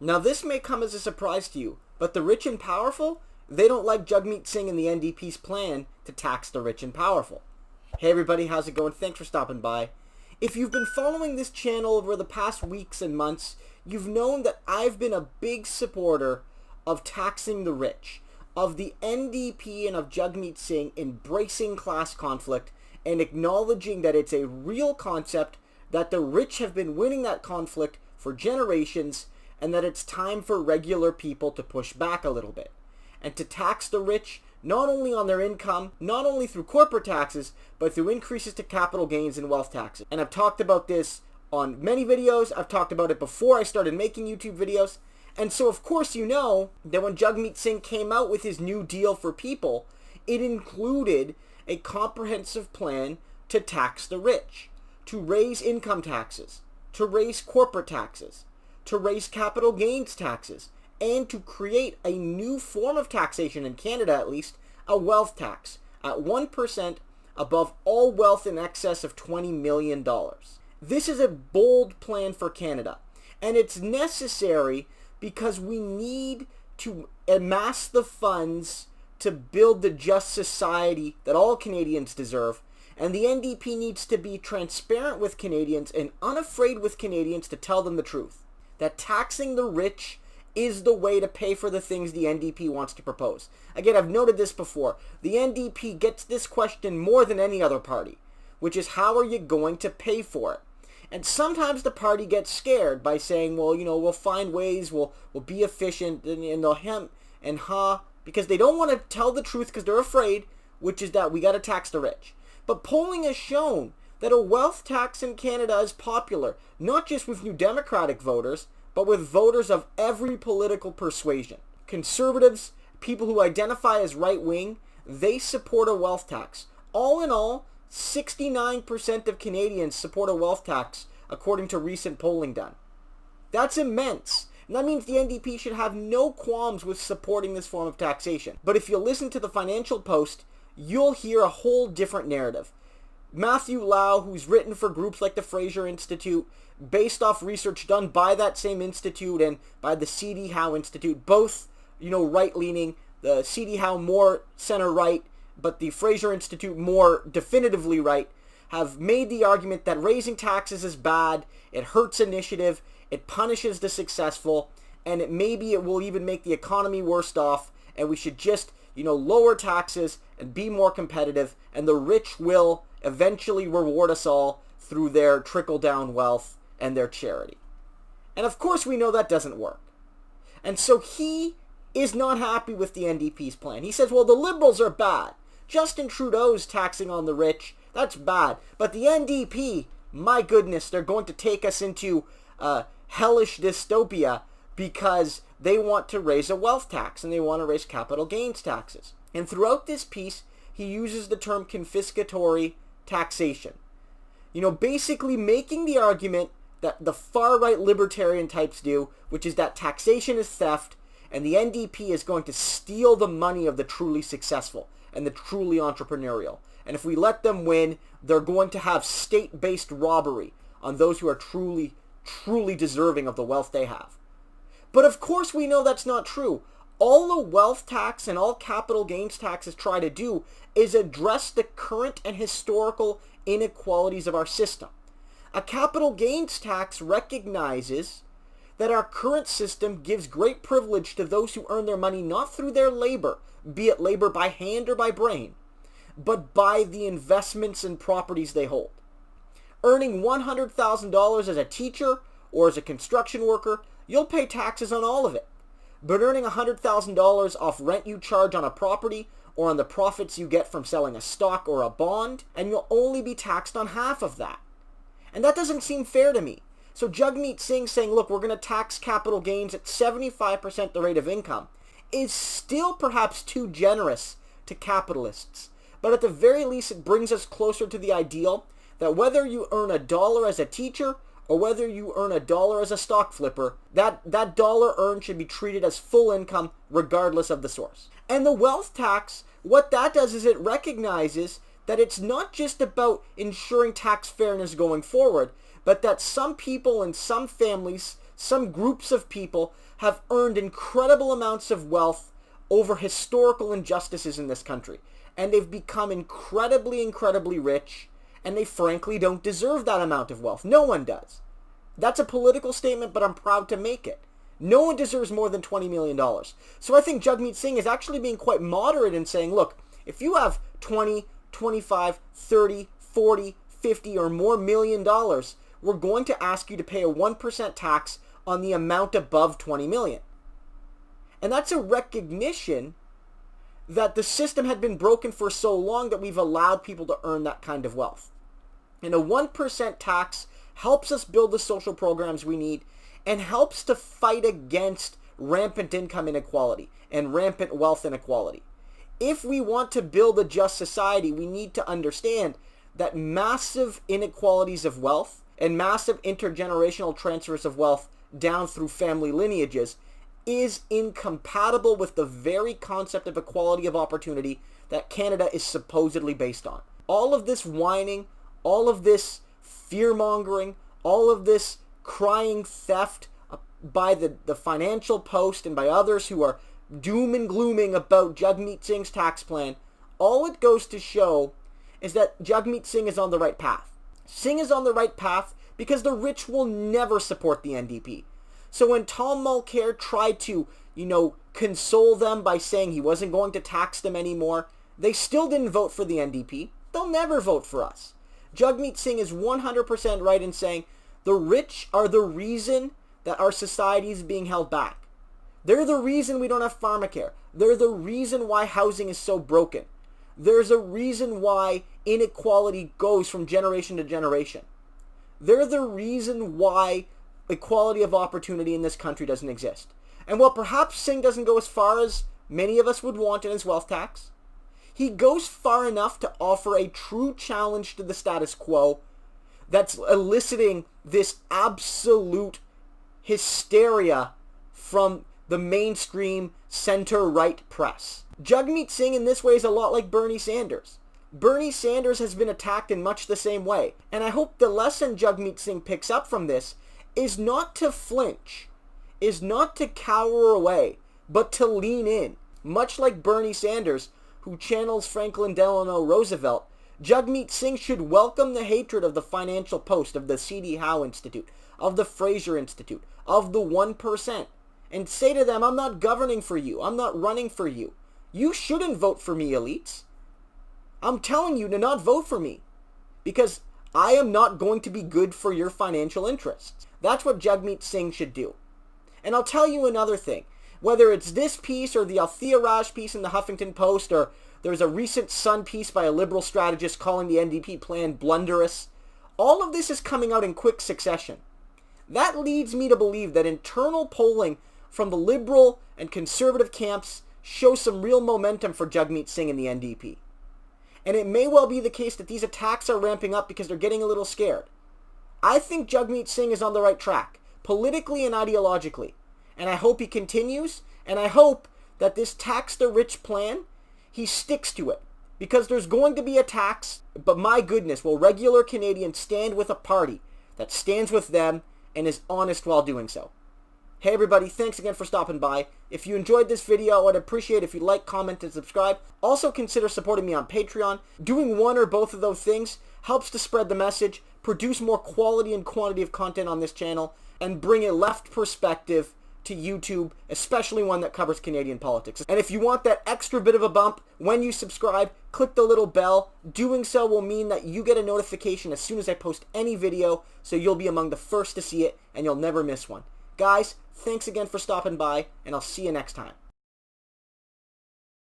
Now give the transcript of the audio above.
Now this may come as a surprise to you, but the rich and powerful, they don't like Jagmeet Singh and the NDP's plan to tax the rich and powerful. Hey everybody, how's it going? Thanks for stopping by. If you've been following this channel over the past weeks and months, you've known that I've been a big supporter of taxing the rich, of the NDP and of Jagmeet Singh embracing class conflict and acknowledging that it's a real concept, that the rich have been winning that conflict for generations, and that it's time for regular people to push back a little bit and to tax the rich not only on their income, not only through corporate taxes, but through increases to capital gains and wealth taxes. And I've talked about this on many videos. I've talked about it before I started making YouTube videos. And so of course you know that when Jagmeet Singh came out with his new deal for people, it included a comprehensive plan to tax the rich, to raise income taxes, to raise corporate taxes, to raise capital gains taxes, and to create a new form of taxation, in Canada at least, a wealth tax at 1% above all wealth in excess of $20 million. This is a bold plan for Canada, and it's necessary because we need to amass the funds to build the just society that all Canadians deserve, and the NDP needs to be transparent with Canadians and unafraid with Canadians to tell them the truth, that taxing the rich is the way to pay for the things the NDP wants to propose. Again, I've noted this before. The NDP gets this question more than any other party, which is how are you going to pay for it? And sometimes the party gets scared by saying, well, you know, we'll find ways, we'll be efficient, and they'll hem and ha, because they don't want to tell the truth because they're afraid, which is that we got to tax the rich. But polling has shown that a wealth tax in Canada is popular, not just with New Democratic voters, but with voters of every political persuasion. Conservatives, people who identify as right-wing, they support a wealth tax. All in all, 69% of Canadians support a wealth tax, according to recent polling done. That's immense. And that means the NDP should have no qualms with supporting this form of taxation. But if you listen to the Financial Post, you'll hear a whole different narrative. Matthew Lau, who's written for groups like the Fraser Institute, based off research done by that same institute and by the C.D. Howe Institute, both, you know, right-leaning, the C.D. Howe more center-right, but the Fraser Institute more definitively right, have made the argument that raising taxes is bad, it hurts initiative, it punishes the successful, and maybe it will even make the economy worse off, and we should just, you know, lower taxes and be more competitive, and the rich will eventually reward us all through their trickle-down wealth and their charity. And of course we know that doesn't work. And so he is not happy with the NDP's plan. He says, well, the Liberals are bad. Justin Trudeau's taxing on the rich, that's bad. But the NDP, my goodness, they're going to take us into hellish dystopia because they want to raise a wealth tax and they want to raise capital gains taxes. And throughout this piece, he uses the term confiscatory taxation. You know, basically making the argument that the far-right libertarian types do, which is that taxation is theft, and the NDP is going to steal the money of the truly successful and the truly entrepreneurial. And if we let them win, they're going to have state-based robbery on those who are truly, truly deserving of the wealth they have. But of course we know that's not true. All the wealth tax and all capital gains taxes try to do is address the current and historical inequalities of our system. A capital gains tax recognizes that our current system gives great privilege to those who earn their money not through their labor, be it labor by hand or by brain, but by the investments and properties they hold. Earning $100,000 as a teacher or as a construction worker, you'll pay taxes on all of it. But earning $100,000 off rent you charge on a property or on the profits you get from selling a stock or a bond, and you'll only be taxed on half of that. And that doesn't seem fair to me. So Jagmeet Singh saying, look, we're going to tax capital gains at 75% the rate of income is still perhaps too generous to capitalists. But at the very least, it brings us closer to the ideal that whether you earn $1 as a teacher or whether you earn $1 as a stock flipper, that dollar earned should be treated as full income regardless of the source. And the wealth tax, what that does is it recognizes that it's not just about ensuring tax fairness going forward, but that some people and some families, some groups of people have earned incredible amounts of wealth over historical injustices in this country. And they've become incredibly, incredibly rich, and they frankly don't deserve that amount of wealth. No one does. That's a political statement, but I'm proud to make it. No one deserves more than $20 million. So I think Jagmeet Singh is actually being quite moderate in saying, look, if you have 20, 25, 30, 40, 50 or more $1 million, we're going to ask you to pay a 1% tax on the amount above 20 million. And that's a recognition that the system had been broken for so long that we've allowed people to earn that kind of wealth. And a 1% tax helps us build the social programs we need and helps to fight against rampant income inequality and rampant wealth inequality. If we want to build a just society, we need to understand that massive inequalities of wealth and massive intergenerational transfers of wealth down through family lineages is incompatible with the very concept of equality of opportunity that Canada is supposedly based on. All of this whining, all of this fear-mongering, all of this crying theft by the Financial Post and by others who are doom and glooming about Jagmeet Singh's tax plan, all it goes to show is that Jagmeet Singh is on the right path. Singh is on the right path because the rich will never support the NDP. So when Tom Mulcair tried to, console them by saying he wasn't going to tax them anymore, they still didn't vote for the NDP. They'll never vote for us. Jagmeet Singh is 100% right in saying the rich are the reason that our society is being held back. They're the reason we don't have pharmacare. They're the reason why housing is so broken. There's a reason why inequality goes from generation to generation. They're the reason why equality of opportunity in this country doesn't exist. And while perhaps Singh doesn't go as far as many of us would want in his wealth tax, he goes far enough to offer a true challenge to the status quo that's eliciting this absolute hysteria from the mainstream center-right press. Jagmeet Singh in this way is a lot like Bernie Sanders. Bernie Sanders has been attacked in much the same way. And I hope the lesson Jagmeet Singh picks up from this is not to flinch, is not to cower away, but to lean in. Much like Bernie Sanders, who channels Franklin Delano Roosevelt, Jagmeet Singh should welcome the hatred of the Financial Post, of the C.D. Howe Institute, of the Fraser Institute, of the 1%, and say to them, I'm not governing for you. I'm not running for you. You shouldn't vote for me, elites. I'm telling you to not vote for me because I am not going to be good for your financial interests. That's what Jagmeet Singh should do. And I'll tell you another thing. Whether it's this piece or the Althea Raj piece in the Huffington Post, or there's a recent Sun piece by a liberal strategist calling the NDP plan blunderous, all of this is coming out in quick succession. That leads me to believe that internal polling from the liberal and conservative camps shows some real momentum for Jagmeet Singh and the NDP. And it may well be the case that these attacks are ramping up because they're getting a little scared. I think Jagmeet Singh is on the right track, politically and ideologically. And I hope he continues, and I hope that this tax the rich plan, he sticks to it. Because there's going to be a tax, but my goodness, will regular Canadians stand with a party that stands with them and is honest while doing so. Hey everybody, thanks again for stopping by. If you enjoyed this video, I'd appreciate if you like, comment, and subscribe. Also consider supporting me on Patreon. Doing one or both of those things helps to spread the message, produce more quality and quantity of content on this channel, and bring a left perspective to YouTube, especially one that covers Canadian politics. And if you want that extra bit of a bump when you subscribe, click the little bell. Doing so will mean that you get a notification as soon as I post any video, so you'll be among the first to see it, and you'll never miss one. Guys, thanks again for stopping by, and I'll see you next time.